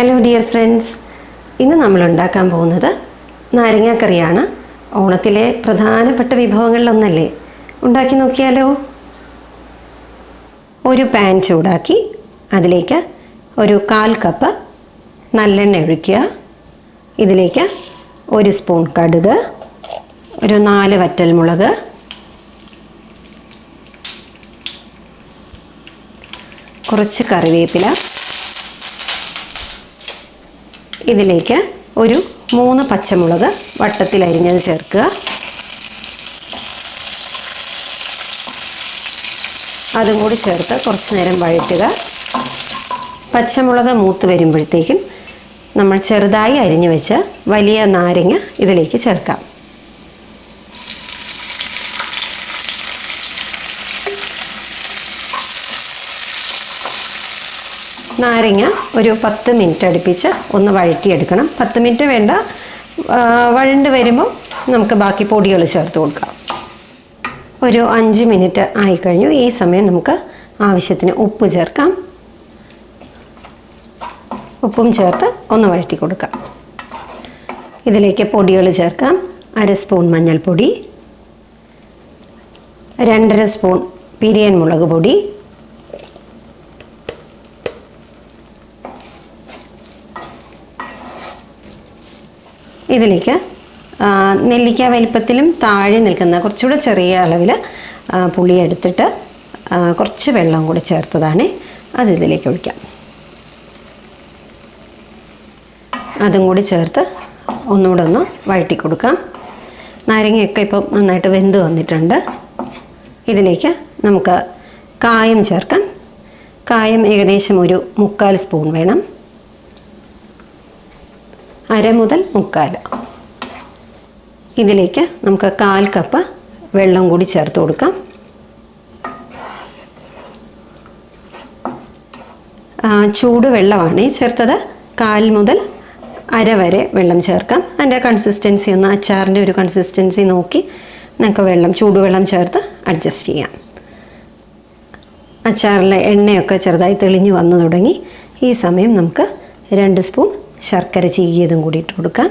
Hello dear friends, ഇന്ന് നമ്മൾ ഉണ്ടാക്കാൻ പോകുന്നത് നാരങ്ങാക്കറിയാണ്. ഓണത്തിലെ പ്രധാനപ്പെട്ട വിഭവങ്ങളിലൊന്നല്ലേ. ഉണ്ടാക്കി നോക്കിയാലോ. ഒരു പാൻ ചൂടാക്കി അതിലേക്ക് ഒരു 1/4 കപ്പ് നല്ലെണ്ണ ഒഴിക്കുക. ഇതിലേക്ക് 1 സ്പൂൺ കടുക്, ഒരു 4 വറ്റൽമുളക്, കുറച്ച് കറിവേപ്പില, ഇതിലേക്ക് ഒരു 3 പച്ചമുളക് വട്ടത്തിൽ അരിഞ്ഞത് ചേർക്കുക. അതും കൂടി ചേർത്ത് കുറച്ച് നേരം വഴറ്റുക. പച്ചമുളക് മൂത്ത് വരുമ്പോഴത്തേക്കും നമ്മൾ ചെറുതായി അരിഞ്ഞു വെച്ച വലിയ നാരങ്ങ ഇതിലേക്ക് ചേർക്കാം. നാരങ്ങ ഒരു 10 മിനിറ്റ് അടുപ്പിച്ച് ഒന്ന് വഴറ്റിയെടുക്കണം. 10 മിനിറ്റ് വേണ്ട, വഴണ്ട് വരുമ്പോൾ നമുക്ക് ബാക്കി പൊടികൾ ചേർത്ത് കൊടുക്കാം. ഒരു 5 മിനിറ്റ് ആയിക്കഴിഞ്ഞു. ഈ സമയം നമുക്ക് ആവശ്യത്തിന് ഉപ്പ് ചേർക്കാം. ഉപ്പും ചേർത്ത് ഒന്ന് വഴറ്റി കൊടുക്കാം. ഇതിലേക്ക് പൊടികൾ ചേർക്കാം. 1/2 സ്പൂൺ മഞ്ഞൾപ്പൊടി, 2.5 സ്പൂൺ പിരിയൻ മുളക് പൊടി, ഇതിലേക്ക് നെല്ലിക്ക വലിപ്പത്തിലും താഴെ നിൽക്കുന്ന കുറച്ചുകൂടെ ചെറിയ അളവിൽ പുളി എടുത്തിട്ട് കുറച്ച് വെള്ളം കൂടി ചേർത്തതാണ്. അത് ഇതിലേക്ക് ഒഴിക്കാം. അതും കൂടി ചേർത്ത് ഒന്നുകൂടെ ഒന്ന് വഴറ്റി കൊടുക്കാം. നാരങ്ങയൊക്കെ ഇപ്പം നന്നായിട്ട് വെന്ത് വന്നിട്ടുണ്ട്. ഇതിലേക്ക് നമുക്ക് കായം ചേർക്കാം. കായം ഏകദേശം ഒരു 3/4 സ്പൂൺ വേണം. 1/2 മുതൽ 3/4. ഇതിലേക്ക് നമുക്ക് 1/4 കപ്പ് വെള്ളം കൂടി ചേർത്ത് കൊടുക്കാം. ചൂട് വെള്ളമാണ് ചേർത്തത്. 1/4 മുതൽ 1/2 വരെ വെള്ളം ചേർക്കാം. അതിൻ്റെ കൺസിസ്റ്റൻസി ഒന്ന് അച്ചാറിൻ്റെ ഒരു കൺസിസ്റ്റൻസി നോക്കി നമുക്ക് ചൂടുവെള്ളം ചേർത്ത് അഡ്ജസ്റ്റ് ചെയ്യാം. അച്ചാറിലെ എണ്ണയൊക്കെ ചെറുതായി തെളിഞ്ഞു വന്നു തുടങ്ങി. ഈ സമയം നമുക്ക് 2 സ്പൂൺ ശർക്കര ചീകിയതും കൂടി ഇട്ട് കൊടുക്കാം.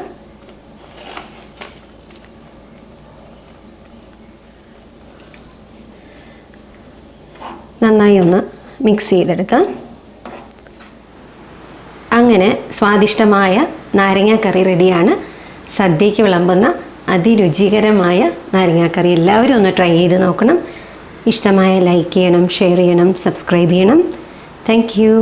നന്നായി ഒന്ന് മിക്സ് ചെയ്തെടുക്കാം. അങ്ങനെ സ്വാദിഷ്ടമായ നാരങ്ങാക്കറി റെഡിയാണ്. സദ്യയ്ക്ക് വിളമ്പുന്ന അതിരുചികരമായ നാരങ്ങാക്കറി എല്ലാവരും ഒന്ന് ട്രൈ ചെയ്ത് നോക്കണം. ഇഷ്ടമായ ലൈക്ക് ചെയ്യണം, ഷെയർ ചെയ്യണം, സബ്സ്ക്രൈബ് ചെയ്യണം. Thank you.